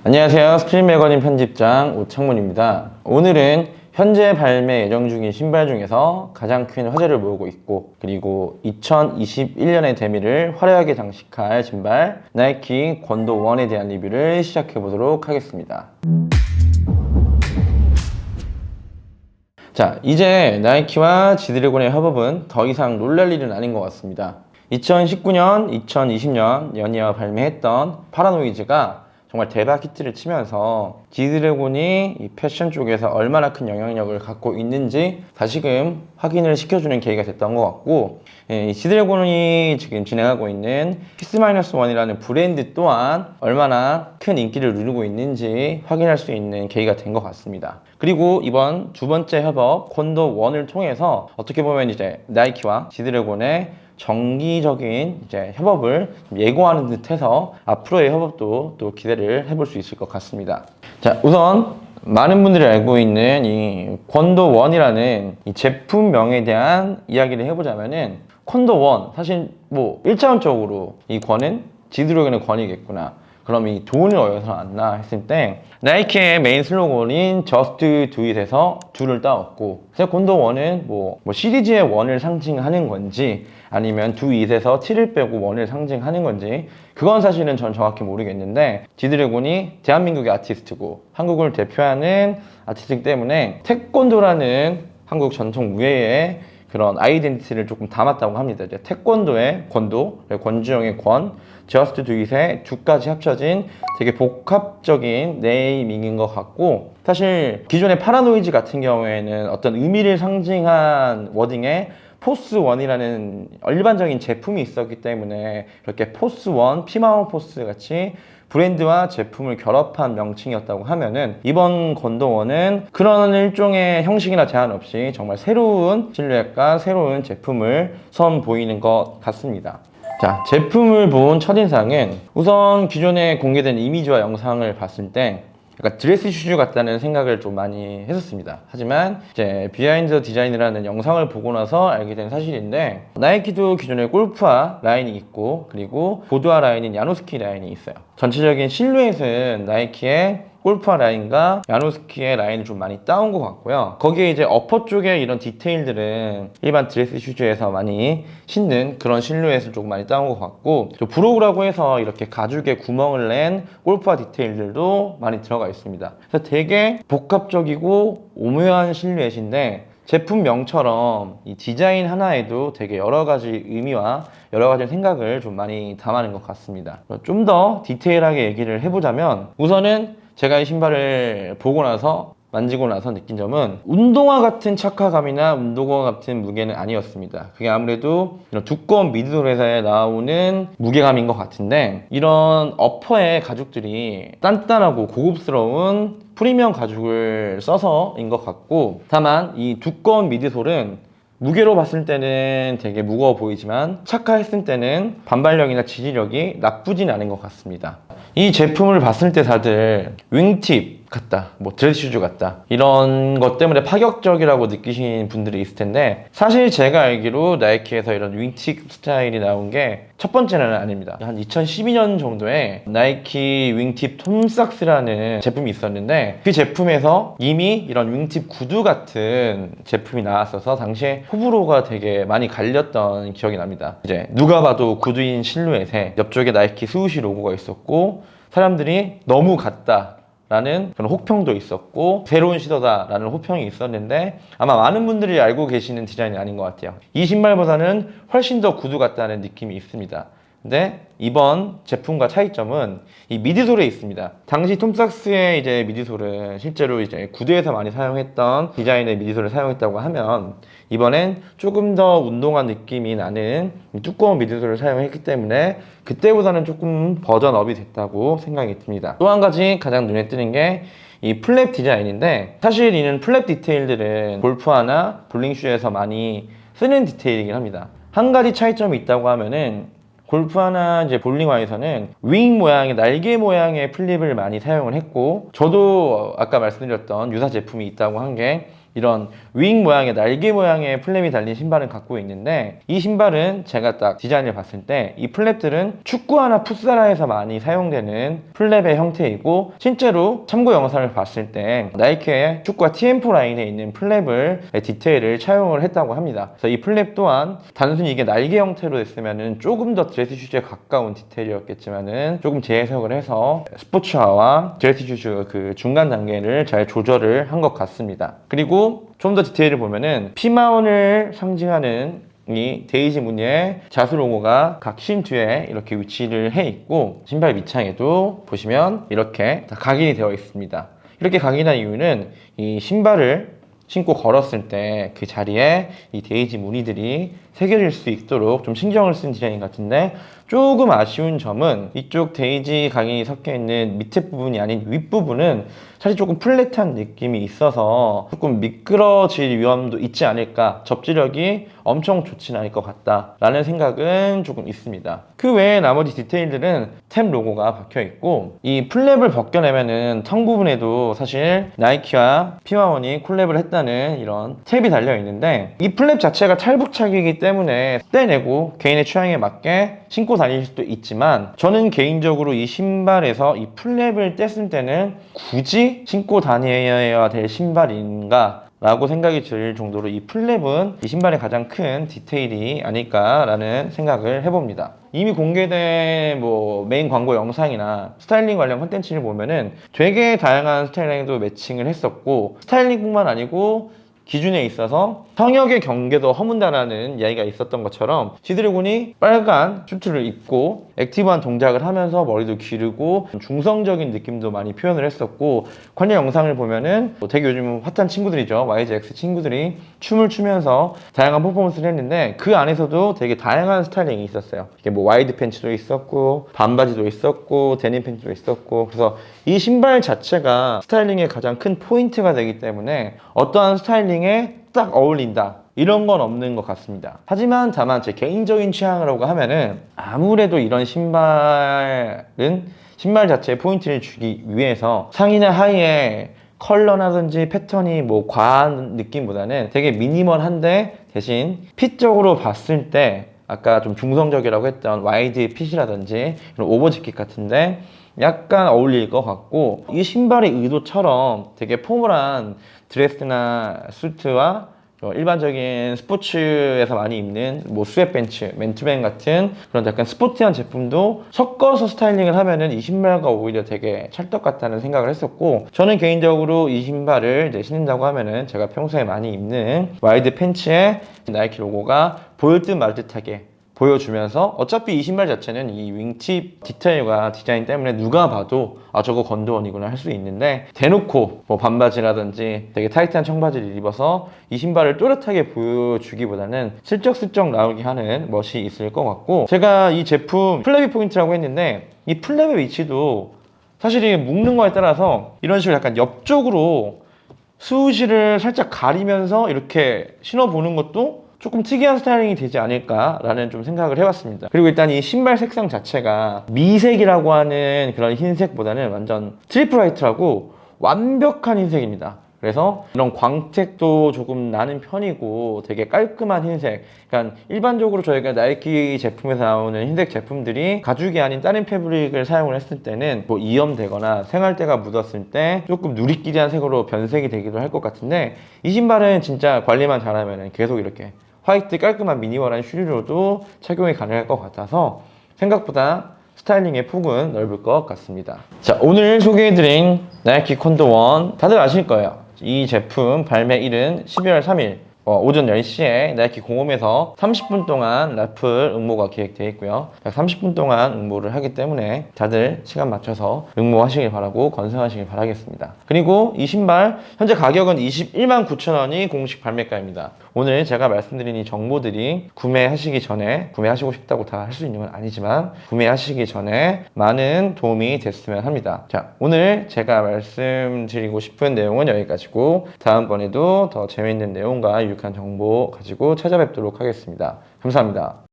안녕하세요. 스프링 매거진 편집장 오창문입니다. 오늘은 현재 발매 예정 중인 신발 중에서 가장 큰 화제를 모으고 있고, 그리고 2021년의 데미를 화려하게 장식할 신발 나이키 권도 1에 대한 리뷰를 시작해 보도록 하겠습니다. 자, 이제 나이키와 지드래곤의 협업은 더 이상 놀랄 일은 아닌 것 같습니다. 2019년, 2020년 연이어 발매했던 파라노이즈가 정말 대박 히트를 치면서 지드래곤이 이 패션 쪽에서 얼마나 큰 영향력을 갖고 있는지 다시금 확인을 시켜주는 계기가 됐던 것 같고, 이 지드래곤이 지금 진행하고 있는 히스-1이라는 브랜드 또한 얼마나 큰 인기를 누리고 있는지 확인할 수 있는 계기가 된 것 같습니다. 그리고 이번 두 번째 협업 콘도 1을 통해서 어떻게 보면 이제 나이키와 지드래곤의 정기적인 이제 협업을 예고하는 듯해서 앞으로의 협업도 또 기대를 해볼 수 있을 것 같습니다. 자, 우선 많은 분들이 알고 있는 이 권도 1이라는 이 제품명에 대한 이야기를 해보자면은, 권도 1 사실 뭐 1차원적으로 이 권은 지드래곤의 권이겠구나, 그럼 이 돈을 어디서 났나 했을 때 나이키의 메인 슬로건인 Just Do It에서 2를 따왔고, 그래서 권도 1은 뭐 시리즈의 1을 상징하는 건지 아니면 Do It에서 T를 빼고 1을 상징하는 건지 그건 사실은 전 정확히 모르겠는데, 지드래곤이 대한민국의 아티스트고 한국을 대표하는 아티스트이기 때문에 태권도라는 한국 전통 무예의 그런 아이덴티티를 조금 담았다고 합니다. 이제 태권도의 권도, 권주영의 권, Just Do It의 2까지 합쳐진 되게 복합적인 네이밍인 것 같고, 사실 기존의 파라노이즈 같은 경우에는 어떤 의미를 상징한 워딩에 포스1이라는 일반적인 제품이 있었기 때문에 이렇게 포스1, 피마운 포스 같이 브랜드와 제품을 결합한 명칭이었다고 하면은, 이번 권도1은 그런 일종의 형식이나 제한 없이 정말 새로운 실루엣과 새로운 제품을 선보이는 것 같습니다. 자, 제품을 본 첫인상은 우선 기존에 공개된 이미지와 영상을 봤을 때 약간 드레스 슈즈 같다는 생각을 좀 많이 했었습니다. 하지만 이제 비하인드 디자인이라는 영상을 보고 나서 알게 된 사실인데, 나이키도 기존에 골프화 라인이 있고 그리고 보드화 라인인 야노스키 라인이 있어요. 전체적인 실루엣은 나이키의 골프화 라인과 야노스키의 라인을 좀 많이 따온 것 같고요. 거기에 이제 어퍼 쪽에 이런 디테일들은 일반 드레스 슈즈에서 많이 신는 그런 실루엣을 조금 많이 따온 것 같고, 또 브로그라고 해서 이렇게 가죽에 구멍을 낸 골프화 디테일들도 많이 들어가 있습니다. 그래서 되게 복합적이고 오묘한 실루엣인데, 제품명처럼 이 디자인 하나에도 되게 여러 가지 의미와 여러 가지 생각을 좀 많이 담아낸 것 같습니다. 좀 더 디테일하게 얘기를 해보자면, 우선은 제가 이 신발을 보고 나서 만지고 나서 느낀 점은 운동화 같은 착화감이나 운동화 같은 무게는 아니었습니다. 그게 아무래도 이런 두꺼운 미드솔에서 나오는 무게감인 것 같은데, 이런 어퍼의 가죽들이 단단하고 고급스러운 프리미엄 가죽을 써서인 것 같고, 다만 이 두꺼운 미드솔은 무게로 봤을 때는 되게 무거워 보이지만 착화했을 때는 반발력이나 지지력이 나쁘진 않은 것 같습니다. 이 제품을 봤을 때 다들 윙팁 같다, 뭐 드레스 슈즈 같다, 이런 것 때문에 파격적이라고 느끼시는 분들이 있을 텐데, 사실 제가 알기로 나이키에서 이런 윙팁 스타일이 나온 게 첫 번째는 아닙니다. 한 2012년 정도에 나이키 윙팁 톰삭스라는 제품이 있었는데, 그 제품에서 이미 이런 윙팁 구두 같은 제품이 나왔어서 당시에 호불호가 되게 많이 갈렸던 기억이 납니다. 이제 누가 봐도 구두인 실루엣에 옆쪽에 나이키 스우시 로고가 있었고, 사람들이 너무 같다 라는 그런 혹평도 있었고, 새로운 시도다 라는 호평이 있었는데, 아마 많은 분들이 알고 계시는 디자인이 아닌 것 같아요. 이 신발보다는 훨씬 더 구두 같다는 느낌이 있습니다. 근데 이번 제품과 차이점은 이 미드솔에 있습니다. 당시 톰삭스의 이제 미드솔은 실제로 이제 구두에서 많이 사용했던 디자인의 미드솔을 사용했다고 하면, 이번엔 조금 더 운동한 느낌이 나는 두꺼운 미드솔을 사용했기 때문에 그때보다는 조금 버전업이 됐다고 생각이 듭니다. 또 한 가지 가장 눈에 띄는 게 이 플랩 디자인인데, 사실 이는 플랩 디테일들은 골프화나 볼링슈에서 많이 쓰는 디테일이긴 합니다. 한 가지 차이점이 있다고 하면은, 골프화나 이제 볼링화에서는 윙 모양의 날개 모양의 플립을 많이 사용을 했고, 저도 아까 말씀드렸던 유사 제품이 있다고 한 게 이런 윙 모양의 날개 모양의 플랩이 달린 신발은 갖고 있는데, 이 신발은 제가 딱 디자인을 봤을 때 이 플랩들은 축구화나 풋살화에서 많이 사용되는 플랩의 형태이고, 실제로 참고 영상을 봤을 때 나이키의 축구화 TM4 라인에 있는 플랩을 디테일을 차용을 했다고 합니다. 그래서 이 플랩 또한 단순히 이게 날개 형태로 됐으면은 조금 더 드레스 슈즈에 가까운 디테일이었겠지만은 조금 재해석을 해서 스포츠화와 드레스 슈즈 그 중간 단계를 잘 조절을 한 것 같습니다. 그리고 좀 더 디테일을 보면은 피마원을 상징하는 이 데이지 무늬의 자수 로고가 각 신 뒤에 이렇게 위치를 해 있고, 신발 밑창에도 보시면 이렇게 다 각인이 되어 있습니다. 이렇게 각인한 이유는 이 신발을 신고 걸었을 때 그 자리에 이 데이지 무늬들이 새겨질 수 있도록 좀 신경을 쓴 디자인 같은데, 조금 아쉬운 점은 이쪽 데이지 각인이 섞여 있는 밑에 부분이 아닌 윗부분은 사실 조금 플랫한 느낌이 있어서 조금 미끄러질 위험도 있지 않을까, 접지력이 엄청 좋진 않을 것 같다 라는 생각은 조금 있습니다. 그 외에 나머지 디테일들은 탭 로고가 박혀 있고, 이 플랩을 벗겨내면은 턱 부분에도 사실 나이키와 피마원이 콜랩을 했다는 이런 탭이 달려 있는데, 이 플랩 자체가 탈부착이기 때문에 떼내고 개인의 취향에 맞게 신고 다닐 수도 있지만, 저는 개인적으로 이 신발에서 이 플랩을 뗐을 때는 굳이 신고 다녀야 될 신발인가 라고 생각이 들 정도로 이 플랩은 이 신발의 가장 큰 디테일이 아닐까라는 생각을 해봅니다. 이미 공개된 메인 광고 영상이나 스타일링 관련 콘텐츠를 보면은 되게 다양한 스타일링도 매칭을 했었고, 스타일링뿐만 아니고 기준에 있어서 성역의 경계도 허문다라는 이야기가 있었던 것처럼, 지드래곤이 빨간 슈트를 입고 액티브한 동작을 하면서 머리도 기르고 중성적인 느낌도 많이 표현을 했었고, 관련 영상을 보면은 되게 요즘 핫한 친구들이죠, YGX 친구들이 춤을 추면서 다양한 퍼포먼스를 했는데, 그 안에서도 되게 다양한 스타일링이 있었어요. 이게 와이드 팬츠도 있었고 반바지도 있었고 데님 팬츠도 있었고, 그래서 이 신발 자체가 스타일링의 가장 큰 포인트가 되기 때문에 어떠한 스타일링에 딱 어울린다 이런 건 없는 것 같습니다. 하지만 다만 제 개인적인 취향이라고 하면은, 아무래도 이런 신발은 신발 자체에 포인트를 주기 위해서 상의나 하의에 컬러라든지 패턴이 과한 느낌보다는 되게 미니멀한데, 대신 핏적으로 봤을 때 아까 좀 중성적이라고 했던 와이드 핏이라든지 이런 오버지킷 같은데 약간 어울릴 것 같고, 이 신발의 의도처럼 되게 포멀한 드레스나 수트와 일반적인 스포츠에서 많이 입는 스웨트벤츠, 맨투맨 같은 그런 약간 스포티한 제품도 섞어서 스타일링을 하면은 이 신발과 오히려 되게 찰떡 같다는 생각을 했었고, 저는 개인적으로 이 신발을 이제 신는다고 하면은 제가 평소에 많이 입는 와이드 팬츠에 나이키 로고가 보일 듯 말 듯하게 보여주면서, 어차피 이 신발 자체는 이 윙팁 디테일과 디자인 때문에 누가 봐도 저거 건드원이구나 할 수 있는데, 대놓고 반바지라든지 되게 타이트한 청바지를 입어서 이 신발을 또렷하게 보여주기보다는 슬쩍슬쩍 나오게 하는 멋이 있을 것 같고, 제가 이 제품 플랩이 포인트라고 했는데, 이 플랩의 위치도 사실 이게 묶는 거에 따라서 이런 식으로 약간 옆쪽으로 수시를 살짝 가리면서 이렇게 신어보는 것도 조금 특이한 스타일링이 되지 않을까라는 좀 생각을 해봤습니다. 그리고 일단 이 신발 색상 자체가 미색이라고 하는 그런 흰색보다는 완전 트리플 화이트라고 완벽한 흰색입니다. 그래서 이런 광택도 조금 나는 편이고 되게 깔끔한 흰색, 그러니까 일반적으로 저희가 나이키 제품에서 나오는 흰색 제품들이 가죽이 아닌 다른 패브릭을 사용을 했을 때는 이염되거나 생활때가 묻었을 때 조금 누리끼리한 색으로 변색이 되기도 할 것 같은데, 이 신발은 진짜 관리만 잘하면 계속 이렇게 화이트 깔끔한 미니멀한 슈리로도 착용이 가능할 것 같아서 생각보다 스타일링의 폭은 넓을 것 같습니다. 자, 오늘 소개해드린 나이키 콘도 1 다들 아실 거예요. 이 제품 발매일은 12월 3일 오전 10시에 나이키 공홈에서 30분 동안 라플 응모가 계획되어 있고요. 약 30분 동안 응모를 하기 때문에 다들 시간 맞춰서 응모하시길 바라고 건승하시길 바라겠습니다. 그리고 이 신발 현재 가격은 21만 9천원이 공식 발매가입니다. 오늘 제가 말씀드린 이 정보들이 구매하시기 전에, 구매하시고 싶다고 다 할 수 있는 건 아니지만 구매하시기 전에 많은 도움이 됐으면 합니다. 자, 오늘 제가 말씀드리고 싶은 내용은 여기까지고, 다음번에도 더 재미있는 내용과 유익한 정보 가지고 찾아뵙도록 하겠습니다. 감사합니다.